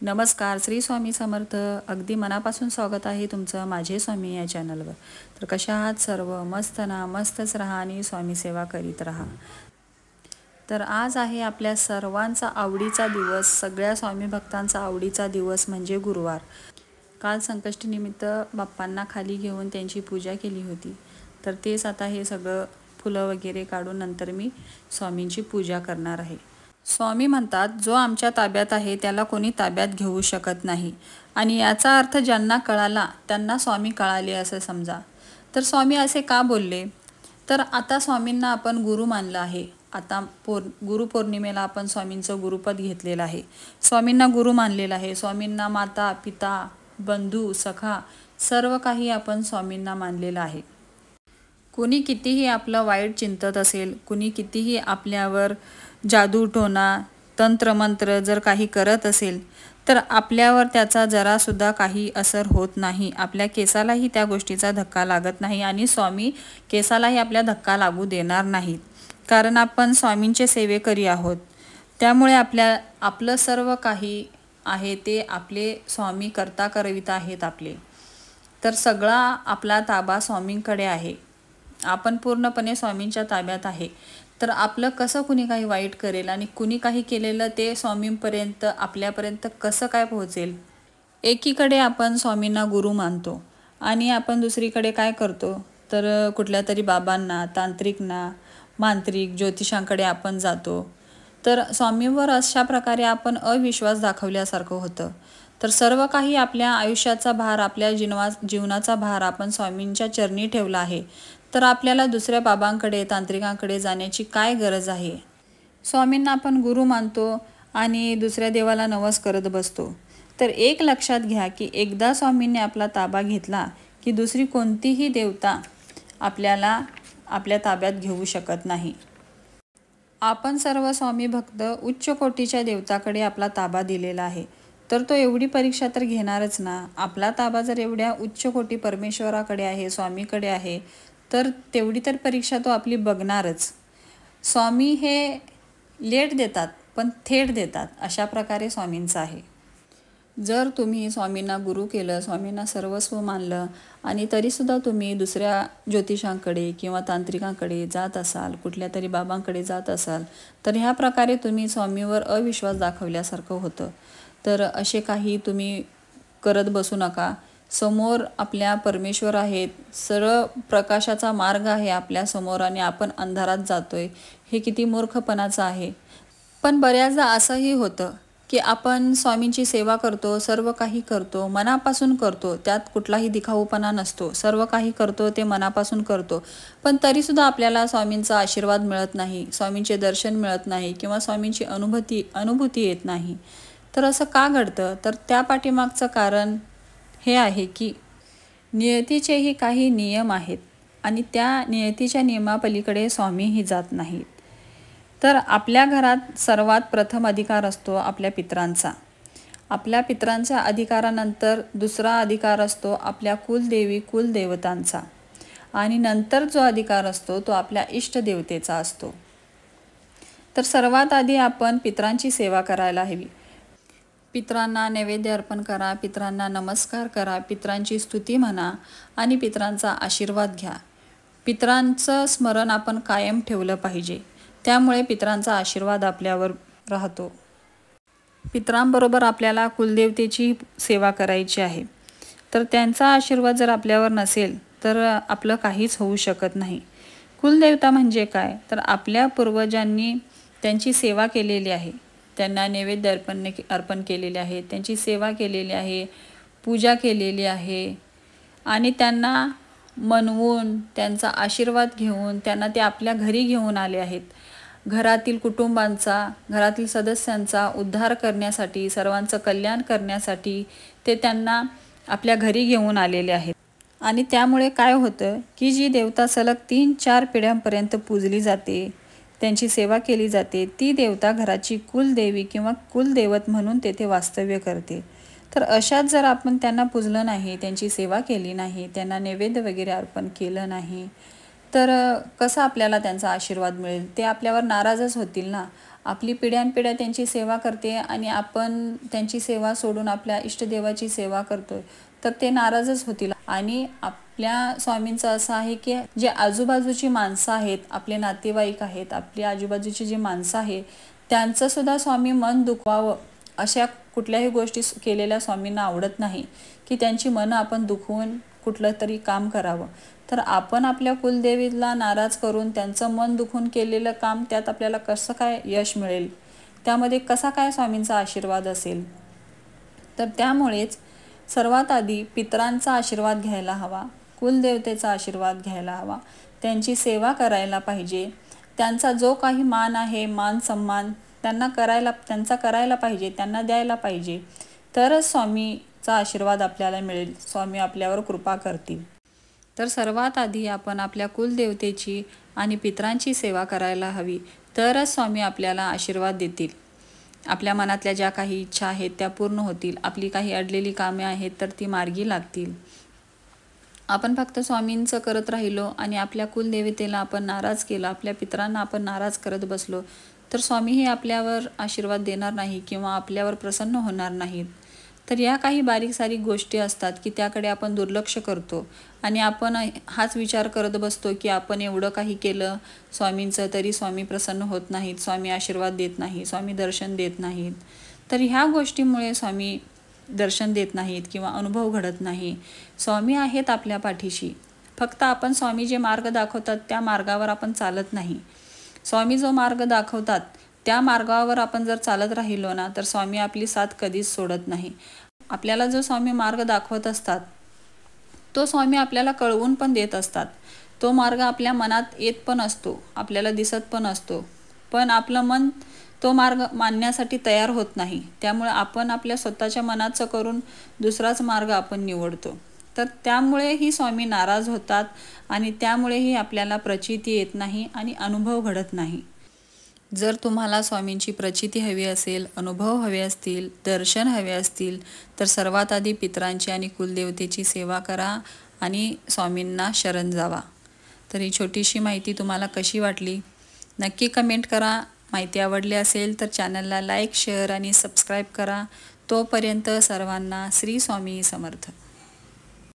नमस्कार. श्री स्वामी समर्थ. अगदी मनापासून स्वागत आहे तुमचं माझे स्वामी या चॅनलवर. तर कशा आहात सर्व? मस्त ना? मस्तच राहा आणि स्वामी सेवा करीत राहा. तर आज आहे आपल्या सर्वांचा आवडीचा दिवस, सगळ्या स्वामी भक्तांचा आवडीचा दिवस म्हणजे गुरुवार. काल संकष्टीनिमित्त बाप्पांना खाली घेऊन त्यांची पूजा केली होती. तर तेच आता हे सगळं फुलं वगैरे काढून नंतर मी स्वामींची पूजा करणार आहे. स्वामी म्हणतात, जो आमच्या ताब्यात आहे त्याला कोणी ताब्यात घेऊ शकत नाही. आणि याचा अर्थ ज्यांना कळाला त्यांना स्वामी कळाले असं समजा. तर स्वामी असे का बोलले? तर आता स्वामींना आपण गुरु मानलं आहे. आता गुरुपौर्णिमेला आपण स्वामींचं गुरुपद घेतलेलं आहे. स्वामींना गुरु मानलेलं आहे. स्वामींना माता, पिता, बंधू, सखा सर्व काही आपण स्वामींना मानलेलं आहे. कुणी कितीही आपलं वाईट चिंतत असेल, कुणी कितीही आपल्यावर जादूटोणा, तंत्रमंत्र जर काही करत असेल, तर आपल्यावर त्याचा जरासुद्धा काही असर होत नाही. आपल्या केसालाही त्या गोष्टीचा धक्का लागत नाही आणि स्वामी केसालाही आपल्या धक्का लागू देणार नाहीत. कारण आपण स्वामींचे सेवेकरी आहोत. त्यामुळे आपलं सर्व काही आहे ते आपले स्वामी करता करविता आहेत आपले. तर सगळा आपला ताबा स्वामींकडे आहे. आपण पूर्णपणे स्वामींच्या ताब्यात आहे. तर आपलं कसं कुणी काही वाईट करेल आणि कुणी काही केलेलं ते स्वामींपर्यंत आपल्यापर्यंत कसं काय पोहोचेल? एकीकडे आपण स्वामींना गुरु मानतो आणि आपण दुसरीकडे काय करतो? तर कुठल्या तरी बाबांना, तांत्रिकना, मांत्रिक, ज्योतिषांकडे आपण जातो. तर स्वामींवर अशा प्रकारे आपण अविश्वास दाखवल्यासारखं होतं. तर सर्व काही आपल्या आयुष्याचा भार, आपल्या जीवनाचा भार आपण स्वामींच्या चरणी ठेवला आहे. तर आपल्याला दुसऱ्या बाबांकडे, तांत्रिकांकडे जाण्याची काय गरज आहे? स्वामींना आपण गुरु मानतो आणि दुसऱ्या देवाला नवस करत बसतो. तर एक लक्षात घ्या की एकदा स्वामींनी आपला ताबा घेतला की दुसरी कोणतीही देवता आपल्याला आपल्या ताब्यात घेऊ शकत नाही. आपण सर्व स्वामी भक्त उच्च कोटीच्या देवताकडे आपला ताबा दिलेला आहे. तर तो एवढी परीक्षा तर घेणारच ना. आपला ताबा जर एवढ्या उच्च कोटी परमेश्वराकडे आहे, स्वामीकडे आहे, तर तेवढी तर परीक्षा तो आपली बघणारच. स्वामी हे लेट देतात पण थेट देतात, अशा प्रकारे स्वामींचं आहे. जर तुम्ही स्वामींना गुरु केलं, स्वामींना सर्वस्व मानलं आणि तरीसुद्धा तुम्ही दुसऱ्या ज्योतिषांकडे किंवा तांत्रिकांकडे जात असाल, कुठल्या तरी बाबांकडे जात असाल, तर ह्या प्रकारे तुम्ही स्वामीवर अविश्वास दाखवल्यासारखं होतं. तर असे काही तुम्ही करत बसू नका. समोर आपल्या परमेश्वर आहेत, सरळ प्रकाशाचा मार्ग आहे आपल्यासमोर आणि आपण अंधारात जातोय. हे किती मूर्खपणाचं आहे. पण बऱ्याचदा असंही होतं की आपण स्वामींची सेवा करतो, सर्व काही करतो, मनापासून करतो, त्यात कुठलाही दिखाऊपणा नसतो. सर्व काही करतो ते मनापासून करतो, पण तरीसुद्धा आपल्याला स्वामींचा आशीर्वाद मिळत नाही, स्वामींचे दर्शन मिळत नाही किंवा स्वामींची अनुभूती येत नाही. तर असं का घडतं? तर त्या पाठीमागचं कारण हे आहे की नियतीचेही काही नियम आहेत आणि त्या नियतीच्या नियमापलीकडे स्वामीही जात नाहीत. तर आपल्या घरात सर्वात प्रथम अधिकार असतो आपल्या पितरांचा. आपल्या पितरांच्या अधिकारानंतर दुसरा अधिकार असतो आपल्या कुलदेवी, कुलदेवतांचा. आणि नंतर जो अधिकार असतो तो आपल्या इष्टदेवतेचा असतो. तर सर्वात आधी आपण पितरांची सेवा करायला हवी. पितरांना नैवेद्य अर्पण करा, पितरांना नमस्कार करा, पितरांची स्तुती म्हणा आणि पितरांचा आशीर्वाद घ्या. पितरांचं स्मरण आपण कायम ठेवलं पाहिजे. त्यामुळे पितरांचा आशीर्वाद आपल्यावर राहतो. पितरांबरोबर आपल्याला कुलदेवतेची सेवा करायची आहे. तर त्यांचा आशीर्वाद जर आपल्यावर नसेल तर आपलं काहीच होऊ शकत नाही. कुलदेवता म्हणजे काय? तर आपल्या पूर्वजांनी त्यांची सेवा केलेली आहे, त्यांना नैवेद्य अर्पण केलेले आहे, त्यांची सेवा केलेली आहे, पूजा केलेली आहे आणि त्यांना मनवून त्यांचा आशीर्वाद घेऊन त्यांना ते आपल्या घरी घेऊन आले आहेत. घरातील कुटुंबांचा, घरातील सदस्यांचा उद्धार करण्यासाठी, सर्वांचं कल्याण करण्यासाठी ते त्यांना आपल्या घरी घेऊन आलेले आहेत. आणि त्यामुळे काय होतं की जी देवता सलग 3-4 पिढ्यांपर्यंत पूजली जाते, त्यांची सेवा केली जाते, ती देवता घराची कुलदेवी किंवा कुलदैवत म्हणून तेथे वास्तव्य करते. तर अशात जर आपण त्यांना पूजलं नाही, त्यांची सेवा केली नाही, त्यांना नैवेद्य वगैरे अर्पण केलं नाही, तर कसं आपल्याला त्यांचा आशीर्वाद मिळेल? ते आपल्यावर नाराजच होतील ना. आपली पिढ्यानपिढ्या त्यांची सेवा करते आणि आपण त्यांची सेवा सोडून आपल्या इष्टदेवाची सेवा करतोय, तर ते नाराजच होतील. आणि आपल्या स्वामींचं असं आहे की जे आजूबाजूची माणसं आहेत, आपले नातेवाईक आहेत, आपली आजूबाजूची जी माणसं आहे, त्यांचंसुद्धा स्वामी मन दुखवावं अशा कुठल्याही गोष्टी केलेल्या स्वामींना आवडत नाही, की त्यांची मनं आपण दुखवून कुठलं तरी काम करावं. तर आपण आपल्या कुलदेवीला नाराज करून त्यांचं मन दुखून केलेलं काम त्यात आपल्याला कसं काय यश मिळेल, त्यामध्ये कसा काय स्वामींचा आशीर्वाद असेल. तर त्यामुळेच सर्वात आधी पितरांचा आशीर्वाद घ्यायला हवा, कुलदेवतेचा आशीर्वाद घ्यायला हवा, त्यांची सेवा करायला पाहिजे. त्यांचा जो काही मान आहे, मान सन्मान त्यांचा करायला पाहिजे, त्यांना द्यायला पाहिजे. तरच स्वामीचा आशीर्वाद आपल्याला मिळेल, स्वामी आपल्यावर कृपा करतील. तर सर्वात आधी आपण आपल्या कुलदेवतेची आणि पितरांची सेवा करायला हवी, तरच स्वामी आपल्याला आशीर्वाद देतील. आपल्या मनातल्या ज्या काही इच्छा आहेत त्या पूर्ण होतील, आपली काही अडलेली कामे आहेत तर ती मार्गी लागतील. आपण फक्त स्वामींचं करत राहिलो आणि आपल्या कुलदेवतेला आपण नाराज केलं, आपल्या पितरांना आपण नाराज करत बसलो, तर स्वामीही आपल्यावर आशीर्वाद देणार नाही किंवा आपल्यावर प्रसन्न होणार नाहीत. तर या काही बारीक सारीक गोष्टी असतात की त्याकडे आपण दुर्लक्ष करतो आणि आपण हाच विचार करत बसतो की आपण एवढं काही केलं स्वामींचं तरी स्वामी प्रसन्न होत नाहीत, स्वामी आशीर्वाद देत नाही, स्वामी दर्शन देत नाहीत. तर ह्या गोष्टीमुळे स्वामी दर्शन देत नाहीत किंवा अनुभव घडत नाही. स्वामी आहेत आपल्या पाठीशी, फक्त आपण स्वामी जे मार्ग दाखवतात त्या मार्गावर आपण चालत नाही. स्वामी जो मार्ग दाखवतात त्या मार्गावर आपण जर चालत राहिलो ना, तर स्वामी आपली साथ कधीच सोडत नाही. आपल्याला जो स्वामी मार्ग दाखवत असतात तो स्वामी आपल्याला कळवून पण देत असतात. तो मार्ग आपल्या मनात येत पण असतो, आपल्याला दिसत पण असतो, पण आपलं मन तो मार्ग मानण्यासाठी तयार होत नाही. त्यामुळे आपण आपल्या स्वतःच्या मनाचं करून दुसराच मार्ग आपण निवडतो. तर त्यामुळेही स्वामी नाराज होतात आणि त्यामुळेही आपल्याला प्रचिती येत नाही आणि अनुभव घडत नाही. जर तुम्हाला स्वामींची प्रचिती हवी असेल, अनुभव हवे असतील, दर्शन हवे असतील, तर सर्वात आधी पितरांची आणि कुलदेवतेची सेवा करा आणि स्वामींना शरण जावा. तर ही छोटीशी माहिती तुम्हाला कशी वाटली नक्की कमेंट करा. माहिती आवडली असेल तर चॅनलला लाईक, शेअर आणि सबस्क्राईब करा. तोपर्यंत सर्वांना श्री स्वामी समर्थ.